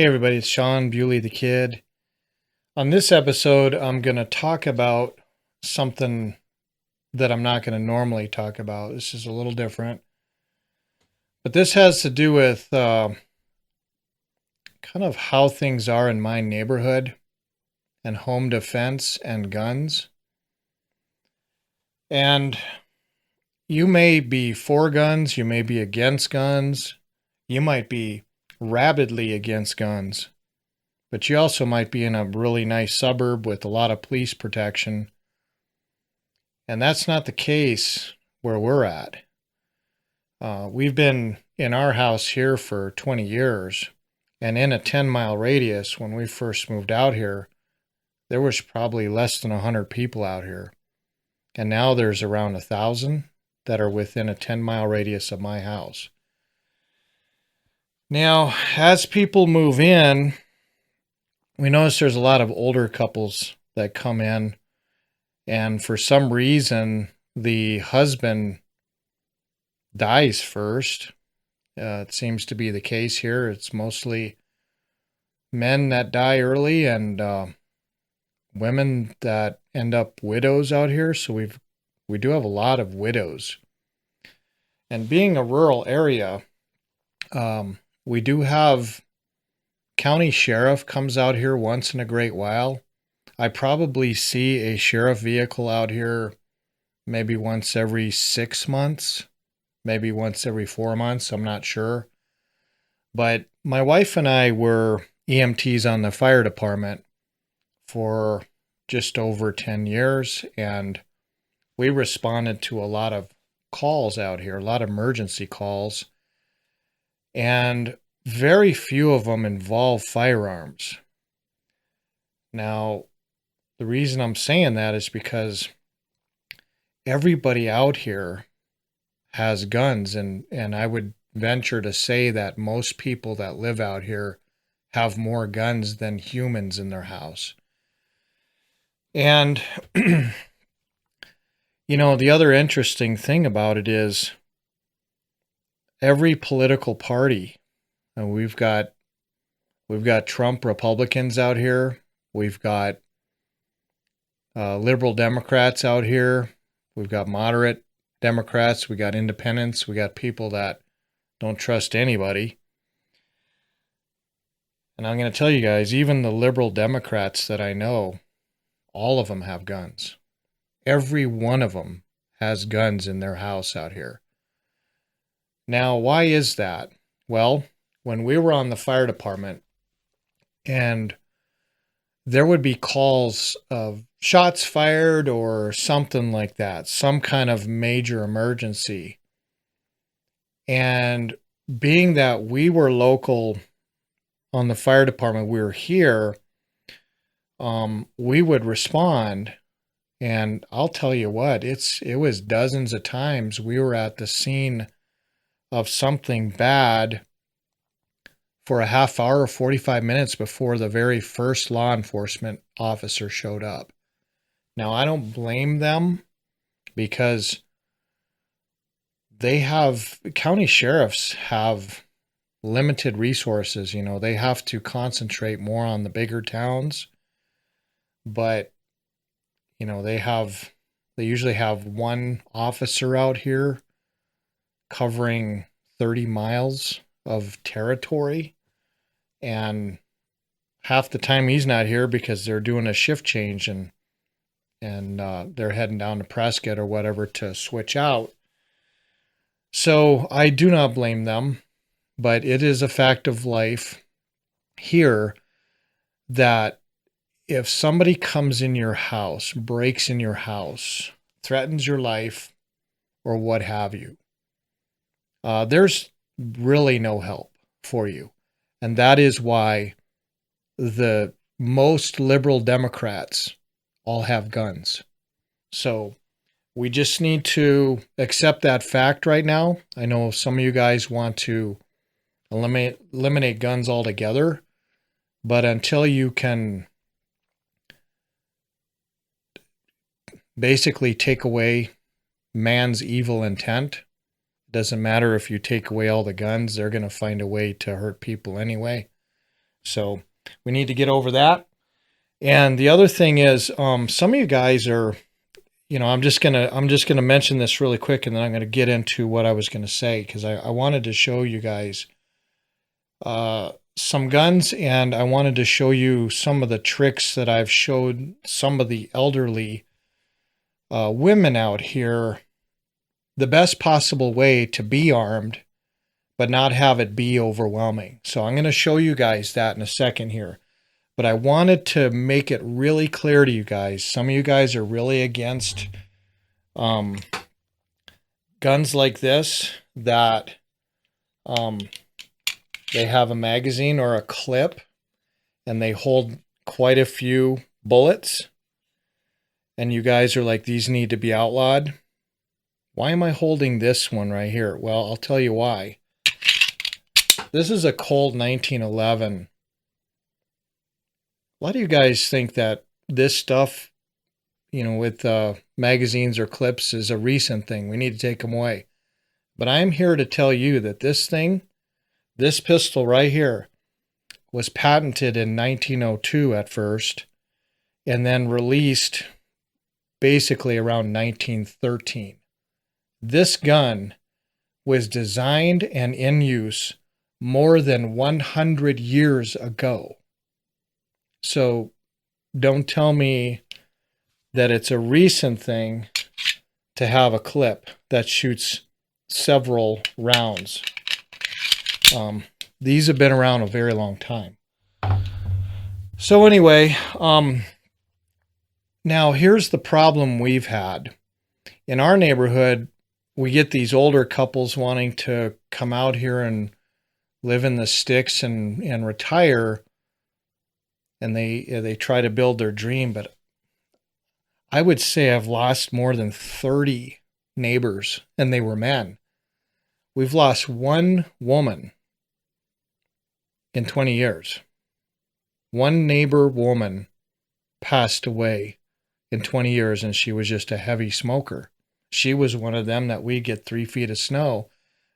Hey everybody, it's Sean Bewley the Kid. On this episode, I'm going to talk about something that I'm not going to normally talk about. This is a little different. But this has to do with kind of how things are in my neighborhood and home defense and guns. And you may be for guns, you may be against guns, you might be rabidly against guns. But you also might be in a really nice suburb with a lot of police protection. And that's not the case where we're at. We've been in our house here for 20 years. And in a 10-mile radius, when we first moved out here, there was probably less than 100 people out here. And now there's around 1,000 that are within a 10-mile radius of my house. Now, as people move in, we notice there's a lot of older couples that come in, and for some reason, the husband dies first. It seems to be the case here. It's mostly men that die early and women that end up widows out here. So we do have a lot of widows. And being a rural area, we do have county sheriff comes out here once in a great while. I probably see a sheriff vehicle out here maybe once every 6 months, maybe once every 4 months. I'm not sure. But my wife and I were EMTs on the fire department for just over 10 years, and we responded to a lot of calls out here, a lot of emergency calls, and very few of them involve firearms. Now, the reason I'm saying that is because everybody out here has guns, and I would venture to say that most people that live out here have more guns than humans in their house. And, the other interesting thing about it is every political party, and we've got Trump Republicans out here, we've got liberal Democrats out here, we've got moderate Democrats, we got independents, we got people that don't trust anybody. And I'm going to tell you guys, even the liberal Democrats that I know, all of them have guns. Every one of them has guns in their house out here. Now, why is that? Well, when we were on the fire department and there would be calls of shots fired or something like that, some kind of major emergency. And being that we were local on the fire department, we were here, we would respond. And I'll tell you what, it was dozens of times we were at the scene of something bad for a half hour or 45 minutes before the very first law enforcement officer showed up. Now, I don't blame them because county sheriffs have limited resources. They have to concentrate more on the bigger towns, but, they usually have one officer out here covering 30 miles of territory, and half the time he's not here because they're doing a shift change and they're heading down to Prescott or whatever to switch out. So I do not blame them, but it is a fact of life here that if somebody comes in your house, breaks in your house, threatens your life, or what have you, there's really no help for you. And that is why the most liberal Democrats all have guns. So we just need to accept that fact right now. I know some of you guys want to eliminate guns altogether, but until you can basically take away man's evil intent, it doesn't matter if you take away all the guns, they're going to find a way to hurt people anyway. So we need to get over that. And the other thing is, some of you guys are, I'm just gonna mention this really quick, and then I'm gonna get into what I was gonna say, because I wanted to show you guys some guns, and I wanted to show you some of the tricks that I've showed some of the elderly women out here, the best possible way to be armed, but not have it be overwhelming. So I'm going to show you guys that in a second here. But I wanted to make it really clear to you guys. Some of you guys are really against guns like this, that they have a magazine or a clip and they hold quite a few bullets. And you guys are like, these need to be outlawed. Why am I holding this one right here? Well, I'll tell you why. This is a Colt 1911. A lot of you guys think that this stuff, with magazines or clips is a recent thing. We need to take them away. But I'm here to tell you that this pistol right here, was patented in 1902 at first, and then released basically around 1913. This gun was designed and in use more than 100 years ago. So don't tell me that it's a recent thing to have a clip that shoots several rounds. These have been around a very long time. So anyway, now here's the problem we've had. In our neighborhood, we get these older couples wanting to come out here and live in the sticks and retire, and they try to build their dream. But I would say I've lost more than 30 neighbors, and they were men. We've lost one woman in 20 years. One neighbor woman passed away in 20 years, and she was just a heavy smoker. She was one of them that we get 3 feet of snow,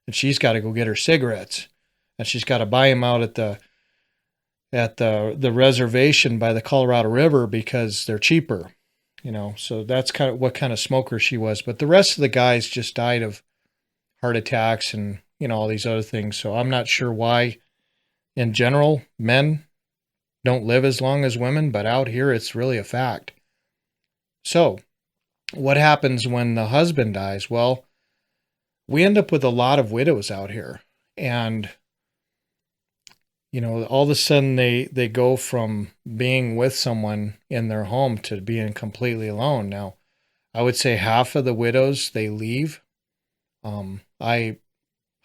and she's got to go get her cigarettes, and she's got to buy them out at the reservation by the Colorado River because they're cheaper, So that's kind of what kind of smoker she was. But the rest of the guys just died of heart attacks and all these other things. So I'm not sure why, in general, men don't live as long as women, but out here it's really a fact. So what happens when the husband dies? Well, we end up with a lot of widows out here. And, all of a sudden they go from being with someone in their home to being completely alone. Now, I would say half of the widows, they leave. I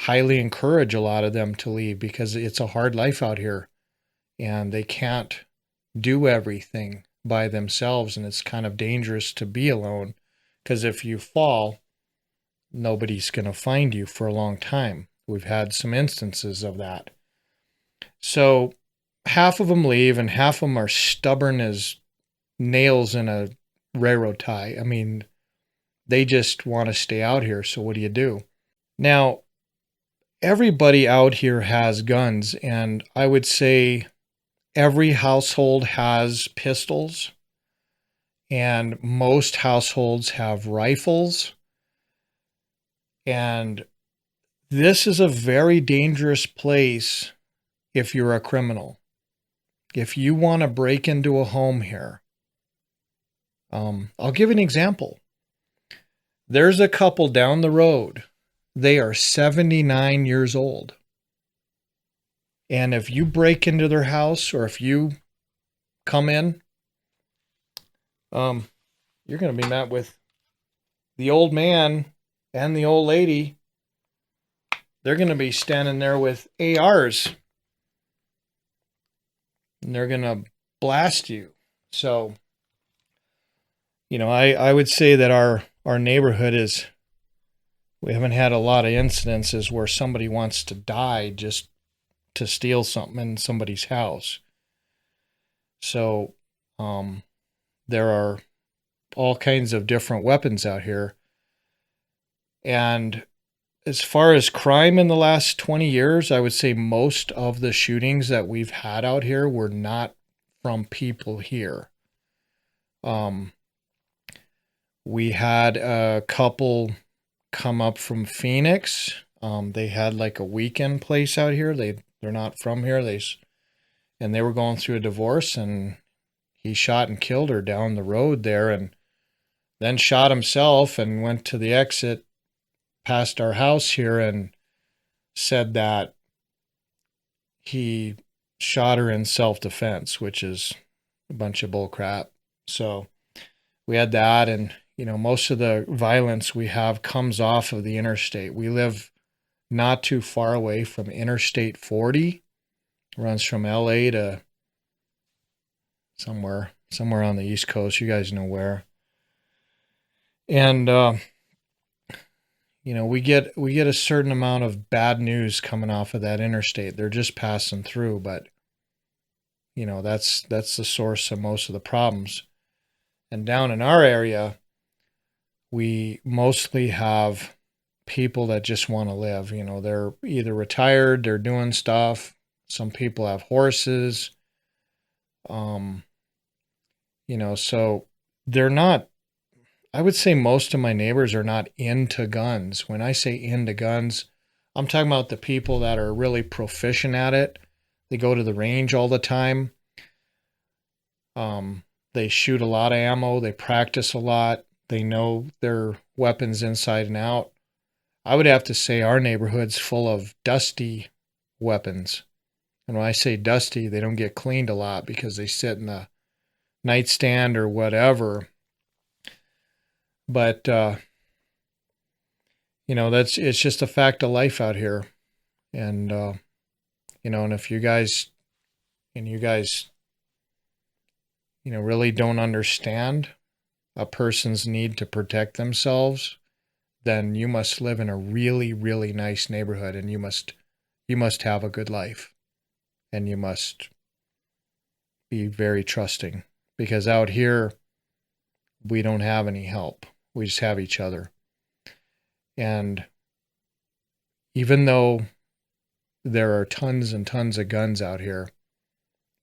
highly encourage a lot of them to leave because it's a hard life out here and they can't do everything by themselves. And it's kind of dangerous to be alone because if you fall, nobody's going to find you for a long time. We've had some instances of that. So half of them leave and half of them are stubborn as nails in a railroad tie. I mean, they just want to stay out here. So what do you do? Now, everybody out here has guns, and I would say every household has pistols, and most households have rifles. And this is a very dangerous place if you're a criminal. If you want to break into a home here, I'll give you an example. There's a couple down the road. They are 79 years old. And if you break into their house or if you come in, you're going to be met with the old man and the old lady. They're going to be standing there with ARs. And they're going to blast you. So, I would say that our neighborhood we haven't had a lot of incidences where somebody wants to die just to steal something in somebody's house. So, there are all kinds of different weapons out here. And as far as crime in the last 20 years, I would say most of the shootings that we've had out here were not from people here. We had a couple come up from Phoenix. They had like a weekend place out here. They're not from here. And they were going through a divorce, and he shot and killed her down the road there, and then shot himself and went to the exit past our house here and said that he shot her in self-defense, which is a bunch of bull crap. So we had that, and most of the violence we have comes off of the interstate. We live not too far away from Interstate 40. It runs from LA to somewhere on the East Coast. You guys know where. And we get a certain amount of bad news coming off of that interstate. They're just passing through, but that's the source of most of the problems. And down in our area, we mostly have people that just want to live. They're either retired, they're doing stuff. Some people have horses. So they're not, I would say most of my neighbors are not into guns. When I say into guns, I'm talking about the people that are really proficient at it. They go to the range all the time. They shoot a lot of ammo. They practice a lot. They know their weapons inside and out. I would have to say our neighborhood's full of dusty weapons. And when I say dusty, they don't get cleaned a lot because they sit in the nightstand or whatever. But, it's just a fact of life out here. And, and if you guys, really don't understand a person's need to protect themselves, then you must live in a really, really nice neighborhood, and you must have a good life, and you must be very trusting, because out here we don't have any help. We just have each other. And even though there are tons and tons of guns out here,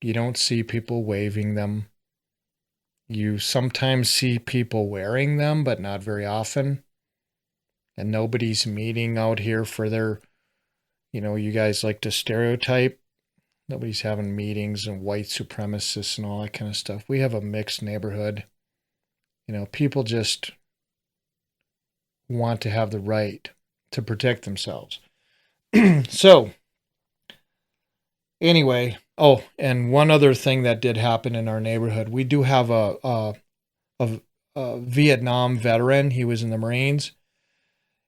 you don't see people waving them. You sometimes see people wearing them, but not very often. And nobody's meeting out here for their, you guys like to stereotype. Nobody's having meetings and white supremacists and all that kind of stuff. We have a mixed neighborhood. People just want to have the right to protect themselves. So, anyway, and one other thing that did happen in our neighborhood, we do have a Vietnam veteran. He was in the Marines,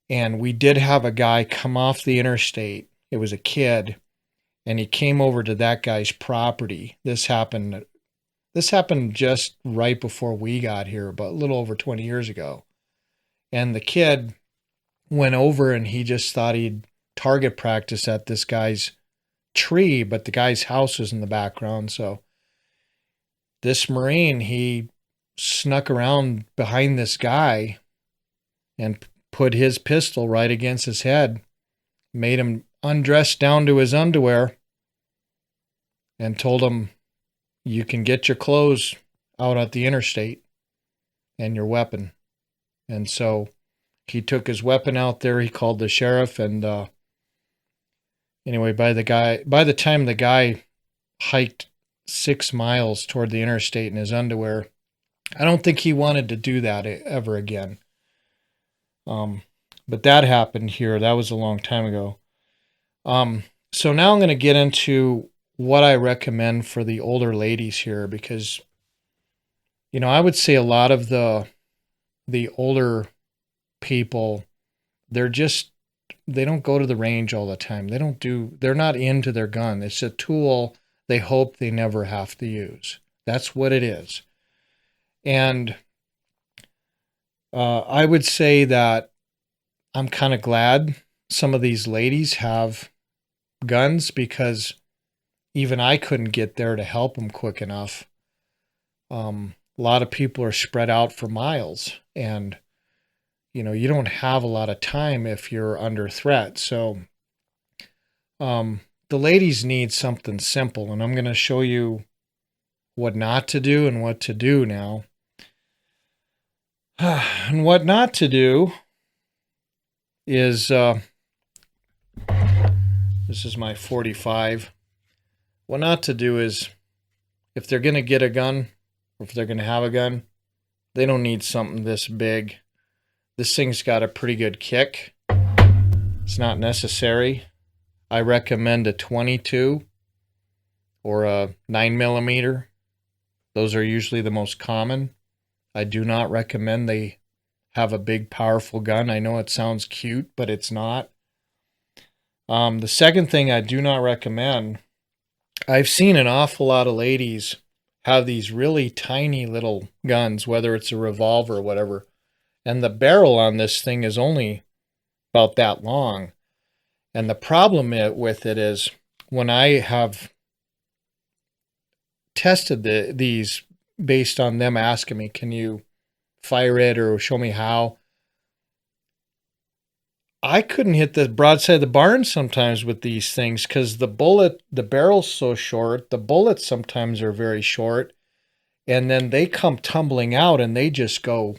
and we did have a guy come off the interstate. It was a kid, and he came over to that guy's property. This happened just right before we got here, but a little over 20 years ago. And the kid went over, and he just thought he'd target practice at this guy's tree, but the guy's house was in the background. So this Marine, he snuck around behind this guy and put his pistol right against his head, made him undress down to his underwear, and told him, you can get your clothes out at the interstate and your weapon. And so he took his weapon out there. He called the sheriff, and anyway, by the time the guy hiked 6 miles toward the interstate in his underwear, I don't think he wanted to do that ever again. But that happened here. That was a long time ago. So now I'm going to get into what I recommend for the older ladies here, because, I would say a lot of the older people, they don't go to the range all the time. They're not into their gun. It's a tool they hope they never have to use. That's what it is. And I would say that I'm kind of glad some of these ladies have guns, because even I couldn't get there to help them quick enough. A lot of people are spread out for miles, and you don't have a lot of time if you're under threat. So the ladies need something simple, and I'm going to show you what not to do and what to do now. And what not to do is, this is my 45. What not to do is, if they're going to get a gun, or if they're going to have a gun, they don't need something this big. This thing's got a pretty good kick. It's not necessary. I recommend a 22 or a 9mm. Those are usually the most common. I do not recommend they have a big, powerful gun. I know it sounds cute, but it's not. The second thing I do not recommend, I've seen an awful lot of ladies have these really tiny little guns, whether it's a revolver or whatever, and the barrel on this thing is only about that long. And the problem with it is, when I have tested these based on them asking me, can you fire it or show me how, I couldn't hit the broadside of the barn sometimes with these things, because the barrel's so short, the bullets sometimes are very short, and then they come tumbling out and they just go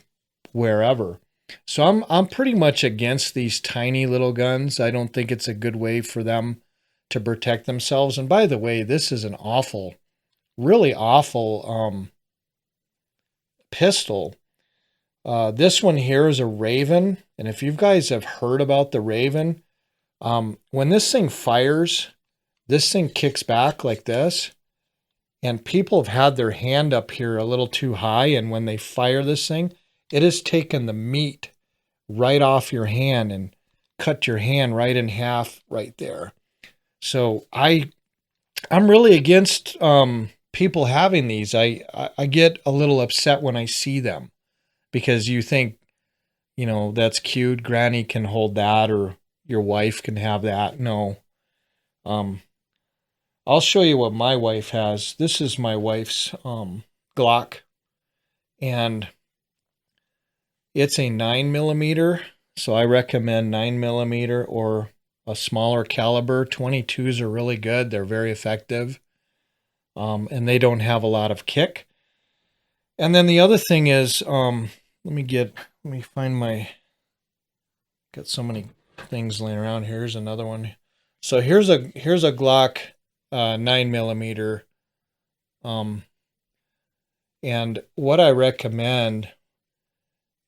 wherever. So I'm pretty much against these tiny little guns. I don't think it's a good way for them to protect themselves. And by the way, this is an awful, really awful pistol. This one here is a Raven, and if you guys have heard about the Raven, when this thing fires, this thing kicks back like this, and people have had their hand up here a little too high, and when they fire this thing, it has taken the meat right off your hand and cut your hand right in half right there. So I'm really against people having these. I get a little upset when I see them, because you think, that's cute, Granny can hold that, or your wife can have that. No. I'll show you what my wife has. This is my wife's Glock, and it's a 9mm, so I recommend 9mm or a smaller caliber. 22s are really good. They're very effective, and they don't have a lot of kick. And then the other thing is, let me find got so many things laying around. Here's another one. So here's a Glock 9mm, and what I recommend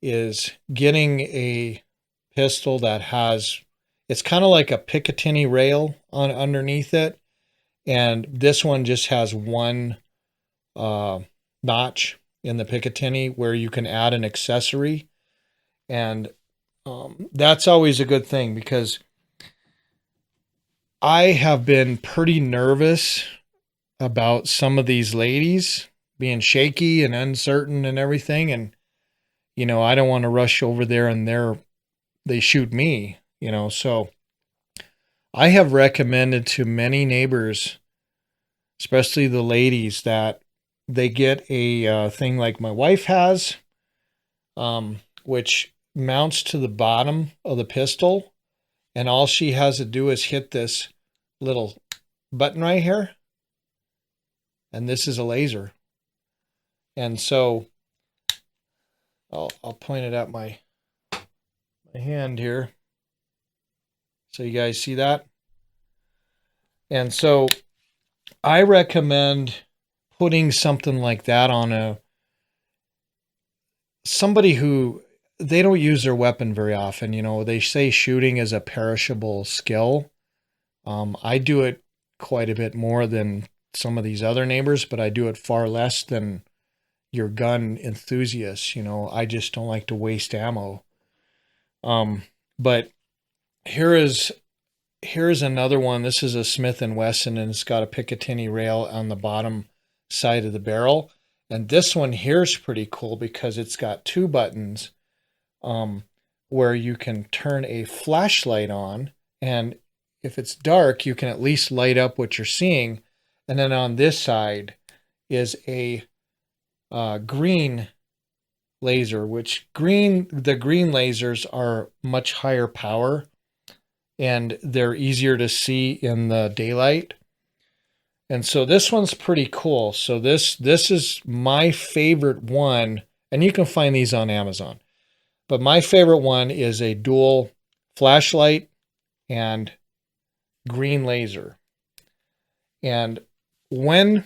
is getting a pistol that it's kind of like a Picatinny rail underneath it, and this one just has one notch in the Picatinny where you can add an accessory, and that's always a good thing, because I have been pretty nervous about some of these ladies being shaky and uncertain and everything, and I don't want to rush over there and they shoot me, so I have recommended to many neighbors, especially the ladies, that they get a thing like my wife has, which mounts to the bottom of the pistol, and all she has to do is hit this little button right here, and this is a laser. And so I'll point it at my hand here, so you guys see that. And so I recommend putting something like that on somebody who, they don't use their weapon very often. They say shooting is a perishable skill. I do it quite a bit more than some of these other neighbors, but I do it far less than your gun enthusiasts. I just don't like to waste ammo. But here's another one. This is a Smith & Wesson, and it's got a Picatinny rail on the bottom side of the barrel. And this one here is pretty cool because it's got two buttons where you can turn a flashlight on, and if it's dark, you can at least light up what you're seeing. And then on this side is a green laser, which the green lasers are much higher power and they're easier to see in the daylight. And so this one's pretty cool. So this is my favorite one, and you can find these on Amazon. But my favorite one is a dual flashlight and green laser. And when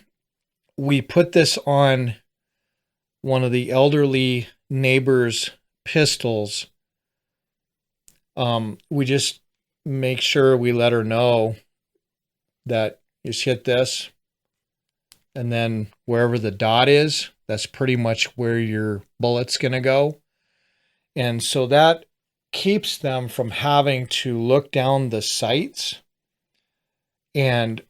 we put this on one of the elderly neighbors' pistols, we just make sure we let her know that you just hit this, and then wherever the dot is, that's pretty much where your bullet's going to go. And so that keeps them from having to look down the sights. And,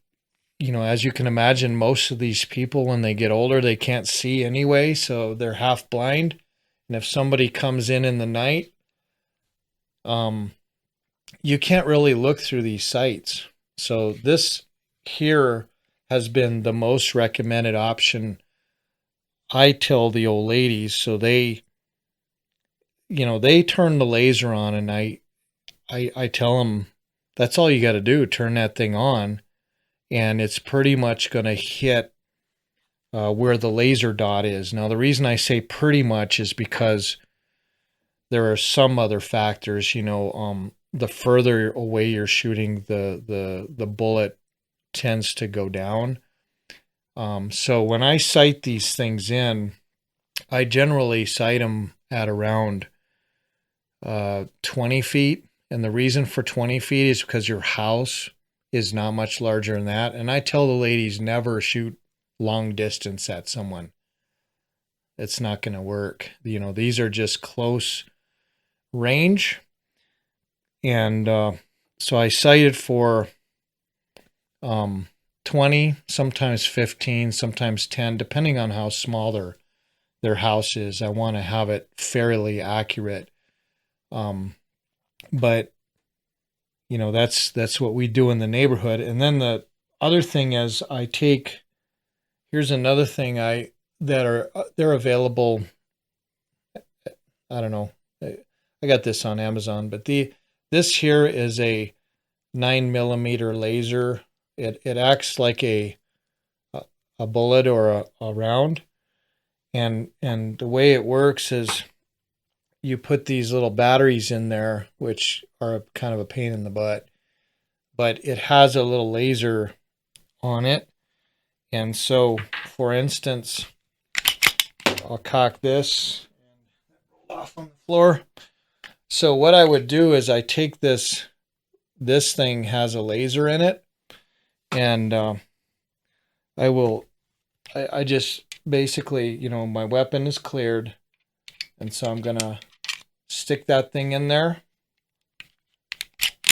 you know, as you can imagine, most of these people, when they get older, they can't see anyway, so they're half blind. And if somebody comes in the night, you can't really look through these sights. So this here has been the most recommended option, I tell the old ladies. So they, you know, they turn the laser on, and I tell them, that's all you got to do, turn that thing on, and it's pretty much going to hit where the laser dot is. Now, the reason I say pretty much is because there are some other factors, you know, the further away you're shooting, the bullet tends to go down. So when I sight these things in, I generally sight them at around 20 feet. And the reason for 20 feet is because your house is not much larger than that. And I tell the ladies, never shoot long distance at someone. It's not going to work. You know, these are just close range. And so I sighted for 20, sometimes 15, sometimes 10, depending on how small their house is. I want to have it fairly accurate. But you know, that's what we do in the neighborhood. And then the other thing is here's another thing they're available. I don't know. I got this on Amazon, but this here is a 9mm laser. It acts like a bullet or a round. And the way it works is you put these little batteries in there, which are kind of a pain in the butt, but it has a little laser on it. And so, for instance, I'll cock this and roll off on the floor. So what I would do is I take this thing has a laser in it, and I just basically, you know, my weapon is cleared, and so I'm gonna stick that thing in there,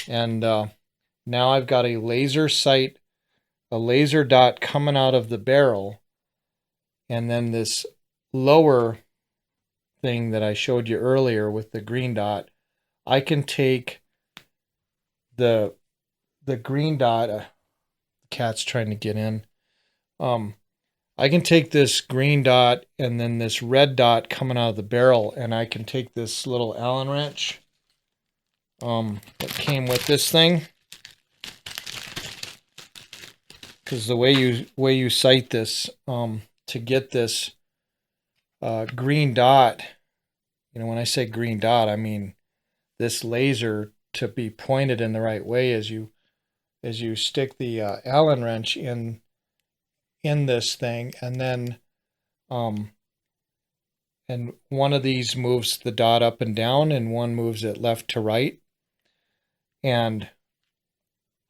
and now I've got a laser sight, a laser dot coming out of the barrel, and then this lower thing that I showed you earlier with the green dot, I can take the green dot, the cat's trying to get in, I can take this green dot and then this red dot coming out of the barrel, and I can take this little Allen wrench that came with this thing, because the way you sight this to get this green dot, you know, when I say green dot, I mean this laser to be pointed in the right way as you stick the Allen wrench in this thing, and then and one of these moves the dot up and down, and one moves it left to right. And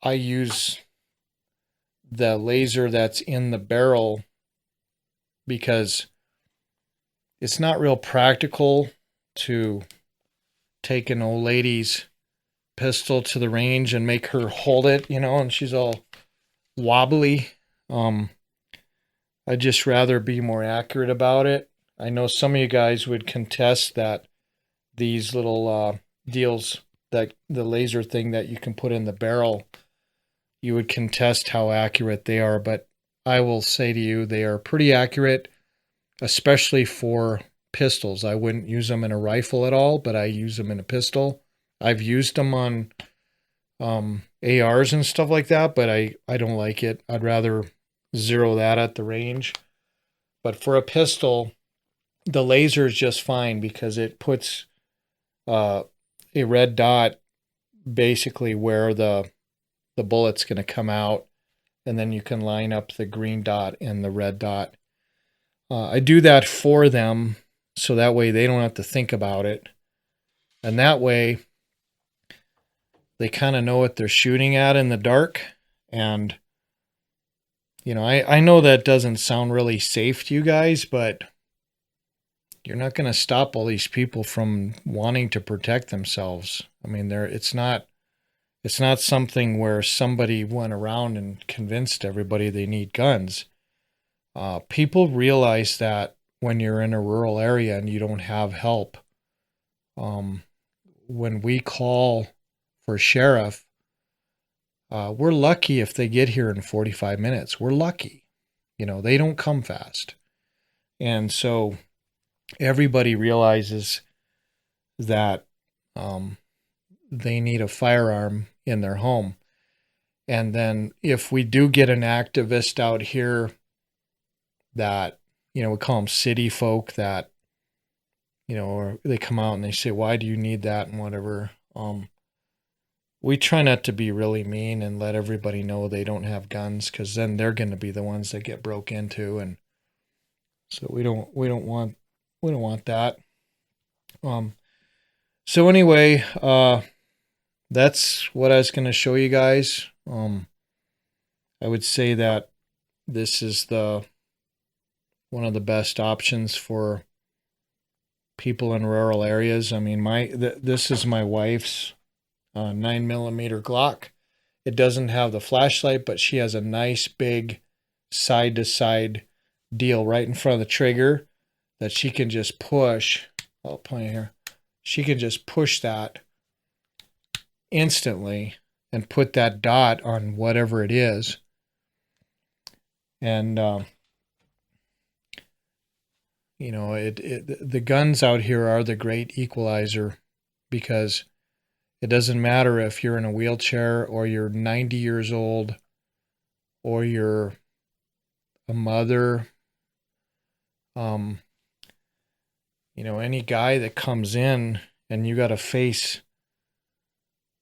I use the laser that's in the barrel because it's not real practical to take an old lady's pistol to the range and make her hold it, you know, and she's all wobbly. I'd just rather be more accurate about it. I know some of you guys would contest that these little deals, that the laser thing that you can put in the barrel, you would contest how accurate they are, but I will say to you, they are pretty accurate, especially for pistols. I wouldn't use them in a rifle at all, but I use them in a pistol. I've used them on ARs and stuff like that, but I don't like it. I'd rather zero that at the range. But for a pistol, the laser is just fine because it puts a red dot basically where the bullet's going to come out, and then you can line up the green dot and the red dot. I do that for them so that way they don't have to think about it. And that way they kind of know what they're shooting at in the dark. And, you know, I know that doesn't sound really safe to you guys, but you're not going to stop all these people from wanting to protect themselves. I mean, it's not something where somebody went around and convinced everybody they need guns. People realize that when you're in a rural area and you don't have help. When we call for sheriff, we're lucky if they get here in 45 minutes. We're lucky. You know, they don't come fast. And so everybody realizes that they need a firearm in their home. And then if we do get an activist out here that, you know, we call them city folk that, you know, or they come out and they say, why do you need that and whatever. We try not to be really mean and let everybody know they don't have guns, because then they're going to be the ones that get broke into. And so we don't want that. So anyway, that's what I was going to show you guys. I would say that this is one of the best options for people in rural areas. I mean, this is my wife's 9mm Glock. It doesn't have the flashlight, but she has a nice big side-to-side deal right in front of the trigger that she can just push. I'll point here. She can just push that instantly and put that dot on whatever it is. And you know, the guns out here are the great equalizer, because it doesn't matter if you're in a wheelchair or you're 90 years old or you're a mother. You know, any guy that comes in and you got to face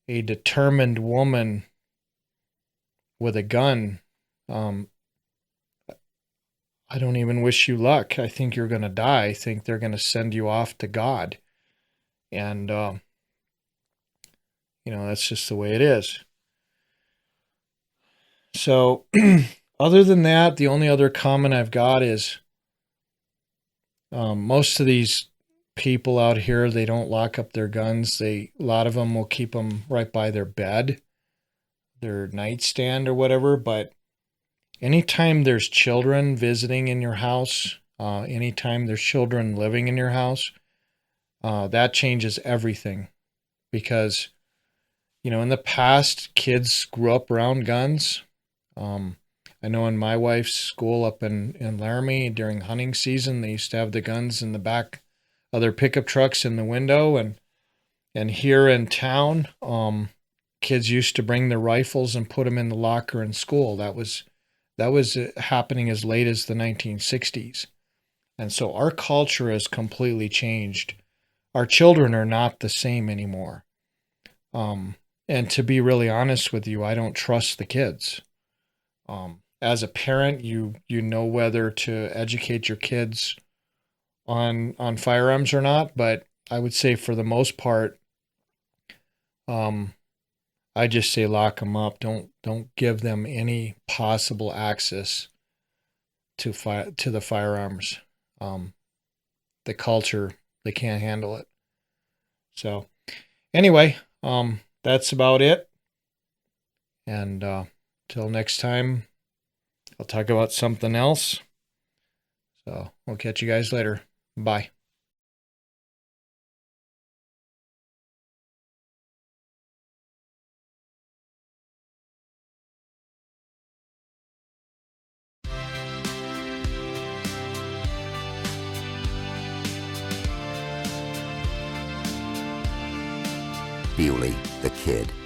a determined woman with a gun, I don't even wish you luck. I think you're going to die. I think they're going to send you off to God. And, you know, that's just the way it is. So other than that, the only other comment I've got is most of these people out here, they don't lock up their guns. A lot of them will keep them right by their bed, their nightstand or whatever. But anytime there's children visiting in your house, anytime there's children living in your house, that changes everything. Because, you know, in the past, kids grew up around guns. I know in my wife's school up in Laramie, during hunting season, they used to have the guns in the back of their pickup trucks in the window. And here in town, kids used to bring their rifles and put them in the locker in school. That was happening as late as the 1960s. And so our culture has completely changed. Our children are not the same anymore. And to be really honest with you, I don't trust the kids. As a parent, you know whether to educate your kids on firearms or not, but I would say for the most part, I just say lock them up. Don't give them any possible access to the firearms. The culture, they can't handle it. So anyway, that's about it. And till next time, I'll talk about something else. So we'll catch you guys later. Bye. Bewley, the kid.